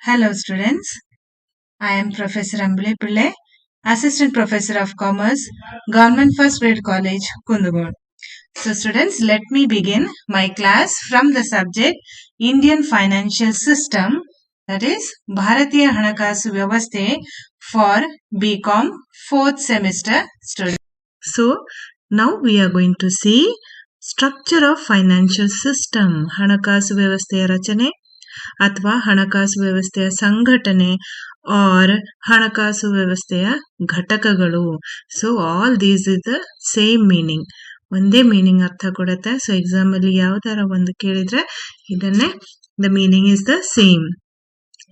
Hello students, I am Professor Ambile Pillai, Assistant Professor of Commerce, Government First Grade College, Kundugodu. So students, let me begin my class from the subject Indian Financial System, that is Bharatiya Hanakasu Vyavasthe for BCom 4th semester students. So now we are going to see structure of financial system, ಹಣಕಾಸು ವ್ಯವಸ್ಥೆಯ ರಚನೆ ಅಥವಾ ಹಣಕಾಸು ವ್ಯವಸ್ಥೆಯ ಸಂಘಟನೆ R ಹಣಕಾಸು ವ್ಯವಸ್ಥೆಯ ಘಟಕಗಳು. So all these is the same meaning, ಒಂದೇ ಮೀನಿಂಗ್ ಅರ್ಥ ಕೊಡುತ್ತೆ. ಸೊ ಎಕ್ಸಾಮ್ ಅಲ್ಲಿ ಯಾವ ತರ ಒಂದು ಕೇಳಿದ್ರೆ ಇದನ್ನೇ the meaning is the same.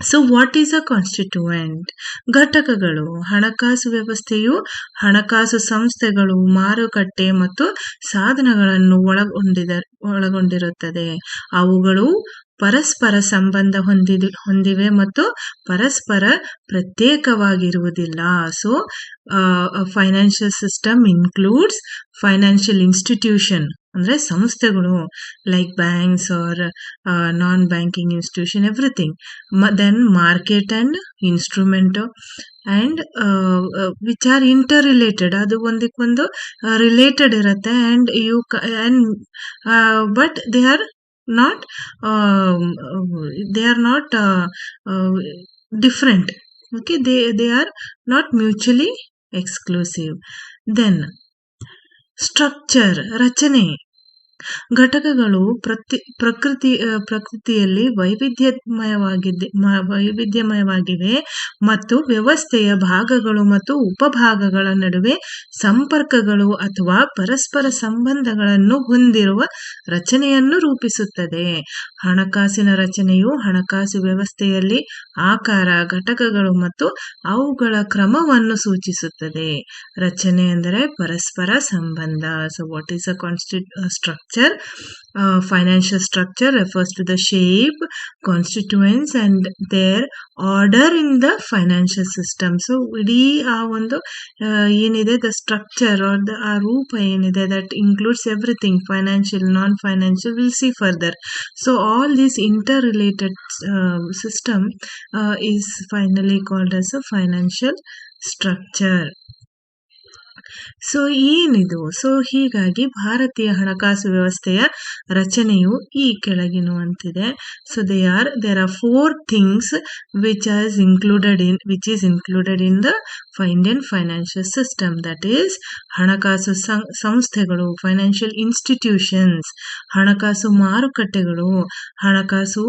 So what is a constituent? ಘಟಕಗಳು. ಹಣಕಾಸು ವ್ಯವಸ್ಥೆಯು ಹಣಕಾಸು ಸಂಸ್ಥೆಗಳು, ಮಾರುಕಟ್ಟೆ ಮತ್ತು ಸಾಧನಗಳನ್ನು ಒಳಗೊಂಡಿರುತ್ತದೆ. ಅವುಗಳು ಪರಸ್ಪರ ಸಂಬಂಧ ಹೊಂದಿವೆ ಮತ್ತು ಪರಸ್ಪರ ಪ್ರತ್ಯೇಕವಾಗಿರುವುದಿಲ್ಲ. So financial system includes financial institution ಅಂದ್ರೆ ಸಂಸ್ಥೆಗಳು, like banks or non banking institution, everything. Then market and instrument and which are interrelated, ಅದು ಒಂದಕ್ಕೊಂದು ರಿಲೇಟೆಡ್ ಇರುತ್ತೆ. And but they are not different. Okay, they are not mutually exclusive. Then structure, ರಚನೆ. ಘಟಕಗಳು ಪ್ರಕೃತಿಯಲ್ಲಿ ವೈವಿಧ್ಯಮಯವಾಗಿವೆ ಮತ್ತು ವ್ಯವಸ್ಥೆಯ ಭಾಗಗಳು ಮತ್ತು ಉಪಭಾಗಗಳ ನಡುವೆ ಸಂಪರ್ಕಗಳು ಅಥವಾ ಪರಸ್ಪರ ಸಂಬಂಧಗಳನ್ನು ಹೊಂದಿರುವ ರಚನೆಯನ್ನು ರೂಪಿಸುತ್ತದೆ. ಹಣಕಾಸಿನ ರಚನೆಯು ಹಣಕಾಸು ವ್ಯವಸ್ಥೆಯಲ್ಲಿ ಆಕಾರ, ಘಟಕಗಳು ಮತ್ತು ಅವುಗಳ ಕ್ರಮವನ್ನು ಸೂಚಿಸುತ್ತದೆ. ರಚನೆ ಅಂದರೆ ಪರಸ್ಪರ ಸಂಬಂಧ. So what is a structure? Financial structure refers to the shape, constituents and their order in the financial system. So ಇಡೀ ಆ ಒಂದು ಏನಿದೆ ದ ಸ್ಟ್ರಕ್ಚರ್ ಆರ್ ಆ ರೂಪ ಏನಿದೆ that includes everything, financial, non-financial, we'll see further. So all this interrelated system is finally called as a financial structure. So ಏನಿದು? So ಹೀಗಾಗಿ ಭಾರತೀಯ ಹಣಕಾಸು ವ್ಯವಸ್ಥೆಯ ರಚನೆಯು ಈ ಕೆಳಗಿನುವಂತಿದೆ. So there are 4 things which is included in the Indian financial system. That is ಹಣಕಾಸು ಸಂಸ್ಥೆಗಳು, ಫೈನಾನ್ಷಿಯಲ್ ಇನ್ಸ್ಟಿಟ್ಯೂಷನ್ಸ್, ಹಣಕಾಸು ಮಾರುಕಟ್ಟೆಗಳು, ಹಣಕಾಸು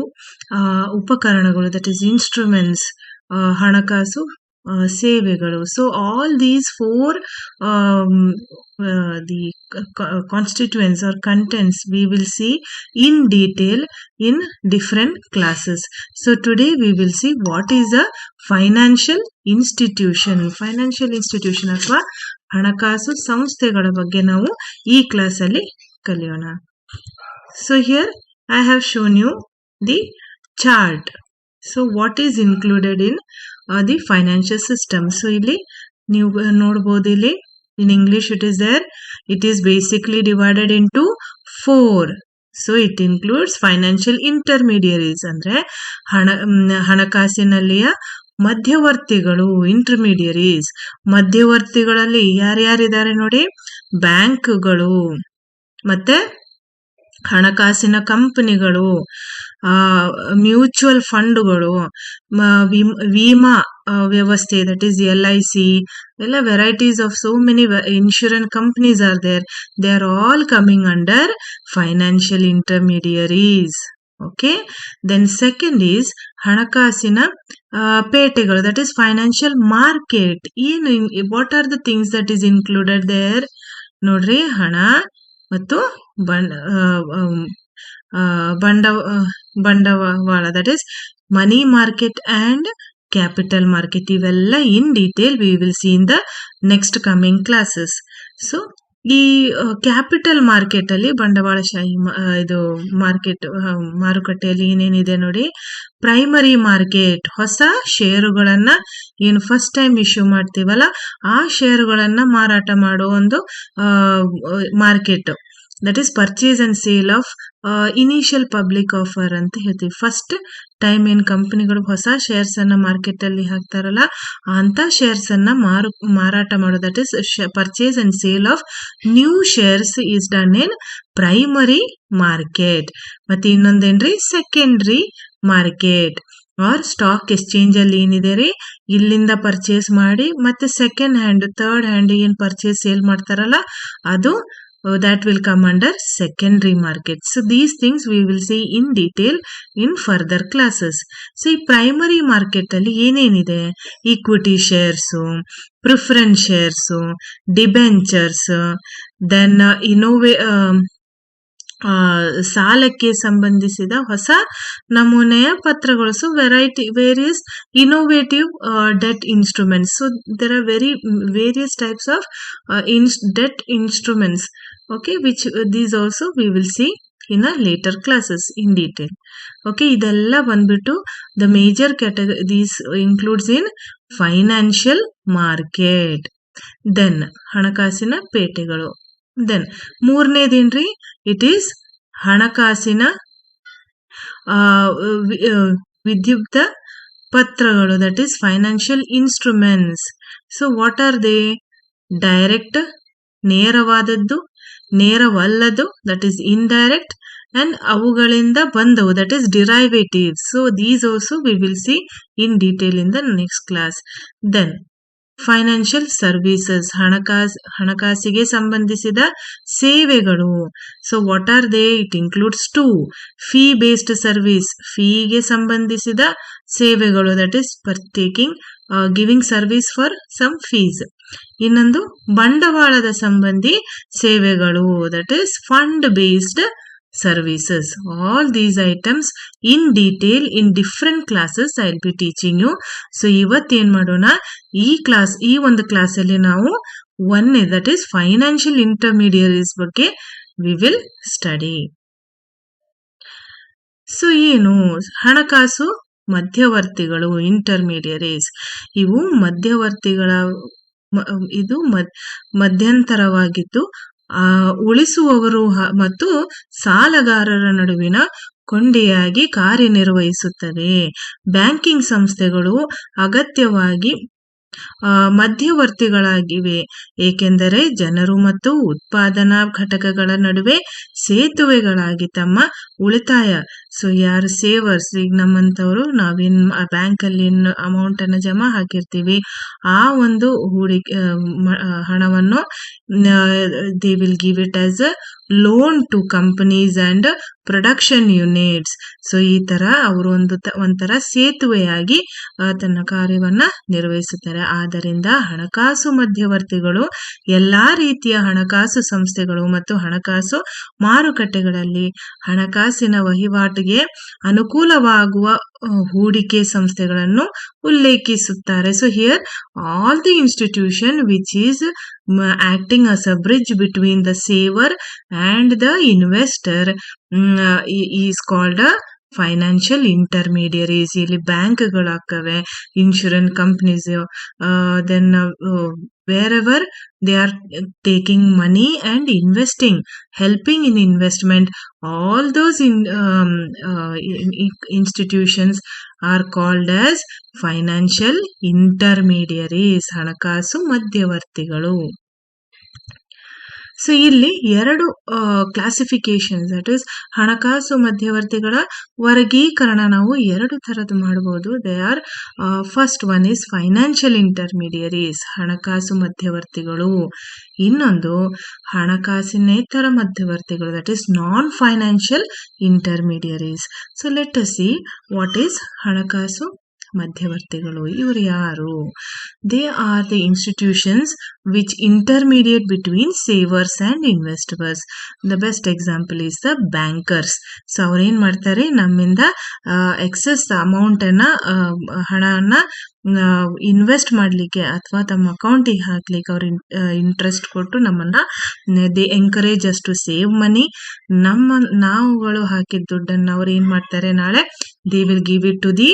ಉಪಕರಣಗಳು, ದಟ್ ಈಸ್ ಇನ್ಸ್ಟ್ರೂಮೆಂಟ್ಸ್, ಹಣಕಾಸು ಸೇವೆಗಳು. So all these 4 the constituents or contents we will see in detail in different classes. So today we will see what is a financial institution. Financial institution ಅಥವಾ ಹಣಕಾಸು ಸಂಸ್ಥೆಗಳ ಬಗ್ಗೆ ನಾವು ಈ ಕ್ಲಾಸ್ ಅಲ್ಲಿ ಕಲಿಯೋಣ. So here I have shown you the chart. So what is included in the financial system? So ಇಲ್ಲಿ ನೀವು ನೋಡಬಹುದು, ಇಲ್ಲಿ in English it is there. It is basically divided into 4. So it includes financial intermediaries ಅಂದ್ರೆ ಹಣಕಾಸಿನಲ್ಲಿಯ ಮಧ್ಯವರ್ತಿಗಳು, intermediaries. ಮಧ್ಯವರ್ತಿಗಳಲ್ಲಿ ಯಾರ್ಯಾರಿದ್ದಾರೆ ನೋಡಿ, ಬ್ಯಾಂಕ್ಗಳು, ಮತ್ತೆ ಹಣಕಾಸಿನ ಕಂಪನಿಗಳು, ಮ್ಯೂಚುವಲ್ ಫಂಡ್ಗಳು, ವಿಮಾ ವ್ಯವಸ್ಥೆ, ದಟ್ ಈಸ್ LIC, ಎಲ್ಲ varieties of so many insurance companies are there. They are all coming under financial intermediaries. Okay, then second is ಹಣಕಾಸಿನ ಪೇಟೆಗಳು, ದಟ್ ಈಸ್ ಫೈನಾನ್ಷಿಯಲ್ ಮಾರ್ಕೆಟ್. ಏನು, what are the things that is included there? ನೋಡ್ರಿ, ಹಣ ಮತ್ತು ಬಂಡವಾಳ, that is money market and capital market. ಇವೆಲ್ಲ in detail we will see in the next coming classes. So ಈ capital market ಅಲ್ಲಿ, ಬಂಡವಾಳಶಾಹಿ ಇದು ಮಾರುಕಟ್ಟೆಯಲ್ಲಿ ಏನೇನಿದೆ ನೋಡಿ. ಪ್ರೈಮರಿ ಮಾರ್ಕೆಟ್, ಹೊಸ ಷೇರುಗಳನ್ನ ಏನು ಫಸ್ಟ್ ಟೈಮ್ ಇಶ್ಯೂ ಮಾಡ್ತೀವಲ್ಲ, ಆ ಷೇರುಗಳನ್ನ ಮಾರಾಟ ಮಾಡೋ ಒಂದು market. That is purchase and sale of initial public offer ಅಂತ ಹೇಳ್ತೀವಿ. ಫಸ್ಟ್ ಟೈಮ್ ಏನ್ ಕಂಪನಿಗಳು ಹೊಸ ಶೇರ್ಸ್ ಅನ್ನ ಮಾರ್ಕೆಟ್ ಅಲ್ಲಿ ಹಾಕ್ತಾರಲ್ಲ ಅಂತ ಶೇರ್ಸ್ ಅನ್ನ ಮಾರಾಟ ಮಾಡೋದು, that is purchase and sale of new shares is done in primary market. ಮತ್ತೆ ಇನ್ನೊಂದೇನ್ರಿ secondary market or stock exchange ಅಲ್ಲಿ ಏನಿದೆ ರೀ, ಇಲ್ಲಿಂದ ಪರ್ಚೇಸ್ ಮಾಡಿ ಮತ್ತೆ ಸೆಕೆಂಡ್ ಹ್ಯಾಂಡ್ ಥರ್ಡ್ ಹ್ಯಾಂಡ್ ಏನ್ ಪರ್ಚೇಸ್ ಸೇಲ್ ಮಾಡ್ತಾರಲ್ಲ ಅದು that will come under secondary market. So these things we will see in detail in further classes. So ಈ primary market ಅಲ್ಲಿ ಏನೇನಿದೆ, equity shares, preference shares, debentures, then ಸಾಲಕ್ಕೆ ಸಂಬಂಧಿಸಿದ ಹೊಸ ನಮೂನೆಯ ಪತ್ರಗಳು. So various innovative debt instruments. So there are various types of debt instruments, okay, which these also we will see in a later classes in detail. Okay, ಇದೆಲ್ಲ ಬಂದ್ಬಿಟ್ಟು the major category these includes in financial market. then ಹಣಕಾಸಿನ ಪೇಟೆಗಳು. then ಮೂರನೇದೇನ್ರಿ, it is ಹಣಕಾಸಿನ ವಿದ್ಯುಕ್ತ ಪತ್ರಗಳು, that is financial instruments. So what are they? Direct ನೇರವಾದದ್ದು, ನೇರವಲ್ಲದು ದಟ್ ಈಸ್ ಇಂಡೈರೆಕ್ಟ್, ಅಂಡ್ ಅವುಗಳಿಂದ ಬಂದವು that is derivative. So these also we will see in detail in the next class. Then financial services, ಹಣಕಾಸಿಗೆ ಸಂಬಂಧಿಸಿದ ಸೇವೆಗಳು. So what are they? It includes to fee based service, ಫೀಗೆ ಸಂಬಂಧಿಸಿದ ಸೇವೆಗಳು, that is giving service for some fees. ಇನ್ನೊಂದು ಬಂಡವಾಳದ ಸಂಬಂಧಿ ಸೇವೆಗಳು, that is fund based services. All these items in detail in different classes I will be teaching you. So ಇವತ್ತು ಏನ್ ಮಾಡೋಣ, ಈ ಒಂದು ಕ್ಲಾಸ್ ಅಲ್ಲಿ ನಾವು ಒಂದೇ ದಟ್ ಈಸ್ ಫೈನಾನ್ಷಿಯಲ್ ಇಂಟರ್ಮೀಡಿಯರೀಸ್ ಬಗ್ಗೆ we will study. ಸೊ ಏನು ಹಣಕಾಸು ಮಧ್ಯವರ್ತಿಗಳು, ಇಂಟರ್ಮೀಡಿಯರೀಸ್, ಇವು ಮಧ್ಯವರ್ತಿಗಳ ಇದು ಮಧ್ಯಂತರವಾಗಿದ್ದು ಉಳಿಸುವವರು ಮತ್ತು ಸಾಲಗಾರರ ನಡುವಿನ ಕೊಂಡಿಯಾಗಿ ಕಾರ್ಯನಿರ್ವಹಿಸುತ್ತವೆ. ಬ್ಯಾಂಕಿಂಗ್ ಸಂಸ್ಥೆಗಳು ಅಗತ್ಯವಾಗಿ ಮಧ್ಯವರ್ತಿಗಳಾಗಿವೆ, ಏಕೆಂದರೆ ಜನರು ಮತ್ತು ಉತ್ಪಾದನಾ ಘಟಕಗಳ ನಡುವೆ ಸೇತುವೆಗಳಾಗಿ ತಮ್ಮ ಉಳಿತಾಯ. ಸೊ ಯಾರು ಸೇವರ್ಸ್, ಈಗ ನಮ್ಮಂತವ್ರು ನಾವೇನ್ ಬ್ಯಾಂಕ್ ಅಲ್ಲಿ ಅಮೌಂಟ್ ಅನ್ನ ಜಮಾ ಹಾಕಿರ್ತೀವಿ, ಆ ಒಂದು ಹಣವನ್ನು they will give it as a loan to companies and production units. So ಈ ತರ ಅವರು ಒಂಥರ ಸೇತುವೆಯಾಗಿ ತನ್ನ ಕಾರ್ಯವನ್ನ ನಿರ್ವಹಿಸುತ್ತಾರೆ. ಆದ್ದರಿಂದ ಹಣಕಾಸು ಮಧ್ಯವರ್ತಿಗಳು ಎಲ್ಲಾ ರೀತಿಯ ಹಣಕಾಸು ಸಂಸ್ಥೆಗಳು ಮತ್ತು ಹಣಕಾಸು ಮಾರುಕಟ್ಟೆಗಳಲ್ಲಿ ಹಣಕಾಸಿನ ವಹಿವಾಟಿಗೆ ಅನುಕೂಲವಾಗುವ ಹೂಡಿಕೆ ಸಂಸ್ಥೆಗಳನ್ನು ಉಲ್ಲೇಖಿಸುತ್ತಾರೆ. So here all the institution which is acting as a bridge between the saver and the investor is called a financial intermediaries. ಇಲ್ಲಿ ಬ್ಯಾಂಕ್ಗಳಾಗ್ತವೆ, insurance companies, then wherever they are taking money and investing, helping in investment, all those institutions are called as financial intermediaries, ಹಣಕಾಸು ಮಧ್ಯವರ್ತಿಗಳು. So ಇಲ್ಲಿ ಎರಡು classification, that is ಹಣಕಾಸು ಮಧ್ಯವರ್ತಿಗಳ ವರ್ಗೀಕರಣ ನಾವು ಎರಡು ತರದ್ದು ಮಾಡಬಹುದು. They are first one is financial intermediaries, ಹಣಕಾಸು ಮಧ್ಯವರ್ತಿಗಳು. ಇನ್ನೊಂದು ಹಣಕಾಸಿನೇತರ ಮಧ್ಯವರ್ತಿಗಳು, that is non financial intermediaries. So let us see what is ಹಣಕಾಸು ಮಧ್ಯವರ್ತಿಗಳು. ಇವರು ಯಾರು? They are the institutions which intermediate between savers and investors. The best example is the bankers. So ಅವ್ರೇನ್ ಮಾಡ್ತಾರೆ, ನಮ್ಮಿಂದ ಎಕ್ಸೆಸ್ ಅಮೌಂಟ್ ಅನ್ನ ಹಣವನ್ನ ಇನ್ವೆಸ್ಟ್ ಮಾಡ್ಲಿಕ್ಕೆ ಅಥವಾ ತಮ್ಮ ಅಕೌಂಟಿಗೆ ಹಾಕ್ಲಿಕ್ಕೆ ಅವ್ರು ಇಂಟ್ರೆಸ್ಟ್ ಕೊಟ್ಟು ನಮ್ಮನ್ನ they encourage us to save money. ನಾವುಗಳು ಹಾಕಿದ ದುಡ್ಡನ್ನು ಅವ್ರು ಏನ್ ಮಾಡ್ತಾರೆ, ನಾಳೆ they will give it to the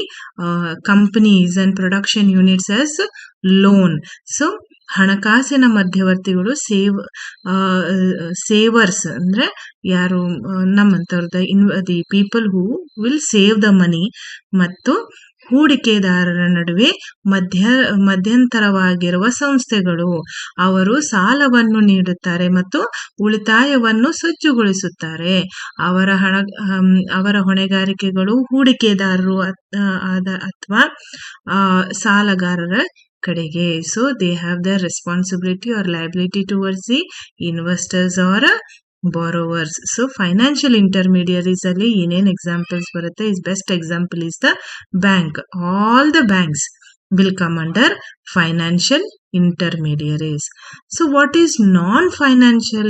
companies and production units as loan. So ಹಣಕಾಸಿನ ಮಧ್ಯವರ್ತಿಗಳು ಸೇವರ್ಸ್ ಅಂದ್ರೆ ಯಾರು ನಮ್ಮಂತವ್ರದ the people who will save the money ಮತ್ತು ಹೂಡಿಕೆದಾರರ ನಡುವೆ ಮಧ್ಯಂತರವಾಗಿರುವ ಸಂಸ್ಥೆಗಳು. ಅವರು ಸಾಲವನ್ನು ನೀಡುತ್ತಾರೆ ಮತ್ತು ಉಳಿತಾಯವನ್ನು ಸಜ್ಜುಗೊಳಿಸುತ್ತಾರೆ. ಅವರ ಹೊಣೆಗಾರಿಕೆಗಳು ಹೂಡಿಕೆದಾರರು ಅಥವಾ ಸಾಲಗಾರರ ಕಡೆಗೆ. So they have the responsibility or liability towards the investors or borrowers. So financial intermediaries ಅಲ್ಲಿ ಏನೇನ್ ಎಕ್ಸಾಂಪಲ್ಸ್ ಬರುತ್ತೆ? is best example is the bank. All the banks will come under financial intermediaries. So what is non-financial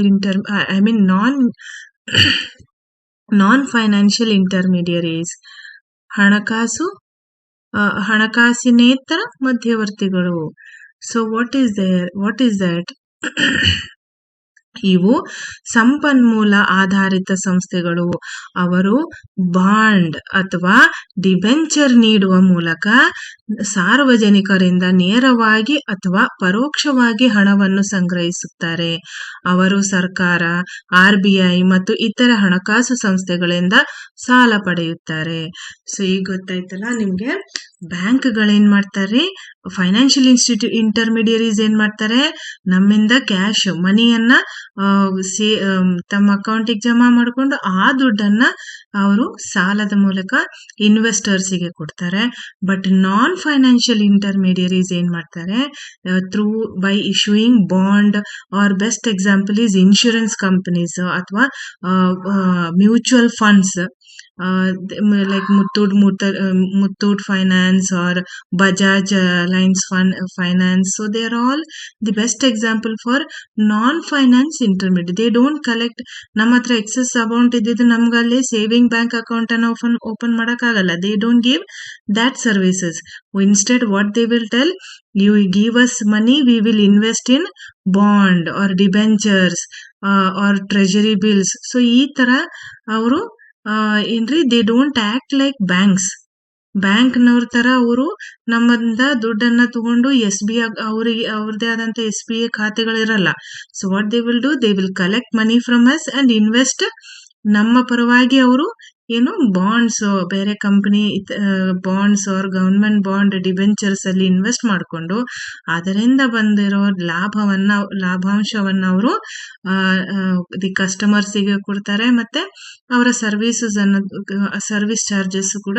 non-financial intermediaries? ಹಣಕಾಸಿನೇತರ ಮಧ್ಯವರ್ತಿಗಳು. So what is that? ಇವು ಸಂಪನ್ಮೂಲ ಆಧಾರಿತ ಸಂಸ್ಥೆಗಳು. ಅವರು bond ಅಥವಾ ಡಿಬೆಂಚರ್ ನೀಡುವ ಮೂಲಕ ಸಾರ್ವಜನಿಕರಿಂದ ನೇರವಾಗಿ ಅಥವಾ ಪರೋಕ್ಷವಾಗಿ ಹಣವನ್ನು ಸಂಗ್ರಹಿಸುತ್ತಾರೆ. ಅವರು ಸರ್ಕಾರ, RBI ಮತ್ತು ಇತರ ಹಣಕಾಸು ಸಂಸ್ಥೆಗಳಿಂದ ಸಾಲ ಪಡೆಯುತ್ತಾರೆ. ಸೊ ಈಗ ಗೊತ್ತಾಯ್ತಲ್ಲ ನಿಮ್ಗೆ, ಬ್ಯಾಂಕ್ಗಳೇನ್ ಮಾಡ್ತಾರೆ, ಫೈನಾನ್ಷಿಯಲ್ ಇಂಟರ್ಮಿಡಿಯರೀಸ್ ಏನ್ ಮಾಡ್ತಾರೆ, ನಮ್ಮಿಂದ ಕ್ಯಾಶ್ ಮನಿಯನ್ನ ತಮ್ಮ ಅಕೌಂಟಿಗೆ ಜಮಾ ಮಾಡಿಕೊಂಡು ಆ ದುಡ್ಡನ್ನ ಅವರು ಸಾಲದ ಮೂಲಕ ಇನ್ವೆಸ್ಟರ್ಸಿಗೆ ಕೊಡ್ತಾರೆ. ಬಟ್ ನಾನ್ ಫೈನಾನ್ಷಿಯಲ್ ಇಂಟರ್ಮಿಡಿಯರೀಸ್ ಏನ್ ಮಾಡ್ತಾರೆ, by issuing bond or best example is insurance companies ಅಥವಾ mutual funds like Muthoot Finance or Bajaj Alliance Finance. So they are all the best example for non-finance intermediate. They don't collect. ನಮ್ಮ ಹತ್ರ excess amount ಇದ್ದಿದ್ದು ನಮ್ಗಲ್ಲಿ saving bank account ಅನ್ನು open ಮಾಡಕ್ಕಾಗಲ್ಲ. They don't give that services. Instead what they will tell, you give us money, we will invest in bond or debentures or treasury bills. So ಈ ತರ ಅವರು ಏನ್ರಿ, they don't act like ಬ್ಯಾಂಕ್ನವ್ರ ತರ ಅವರು ನಮ್ಮಿಂದ ದುಡ್ಡನ್ನ ತಗೊಂಡು SBI ಅವ್ರದೇ ಆದಂತ SBI ಖಾತೆಗಳಿರಲ್ಲ. So what they will do, they will collect money from us and invest. ನಮ್ಮ ಪರವಾಗಿ ಅವರು ಏನು ಬಾಂಡ್ಸ್, ಬೇರೆ company bonds or government bond debentures ಅಲ್ಲಿ ಇನ್ವೆಸ್ಟ್ ಮಾಡಿಕೊಂಡು ಅದರಿಂದ ಬಂದಿರೋ ಲಾಭಾಂಶವನ್ನ ಅವರು ದಿ ಕಸ್ಟಮರ್ಸಿಗೆ ಕೊಡ್ತಾರೆ. ಮತ್ತೆ ಅವರ ಸರ್ವಿಸ್ ಚಾರ್ಜಸ್ ಕೂಡ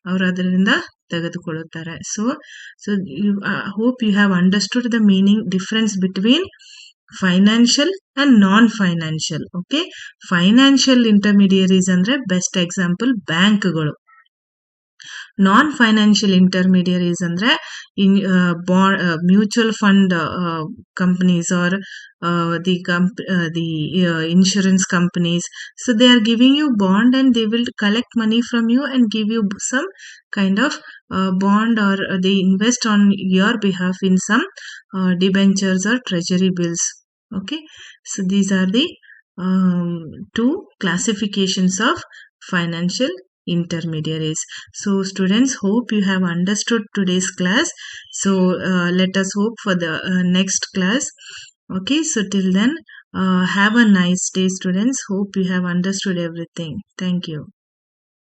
ಅವರು ಅದರಿಂದ ತೆಗೆದುಕೊಳ್ಳುತ್ತಾರೆ. So hope you have understood the meaning difference between financial and non financial. Okay, financial intermediaries ಅಂದ್ರೆ ಬೆಸ್ಟ್ ಎಕ್ಸಾಂಪಲ್ ಬ್ಯಾಂಕ್ಗಳು. ನಾನ್ ಫೈನಾನ್ಷಿಯಲ್ ಇಂಟರ್ಮಿಡಿಯರೀಸ್ ಅಂದ್ರೆ mutual fund companies or the insurance companies. So they are giving you bond and they will collect money from you and give you some kind of bond, or they invest on your behalf in some debentures or treasury bills. Okay, so these are the two classifications of financial intermediaries. So students, hope you have understood today's class. So let us hope for the next class. Okay, so till then, have a nice day students. Hope you have understood everything. Thank you.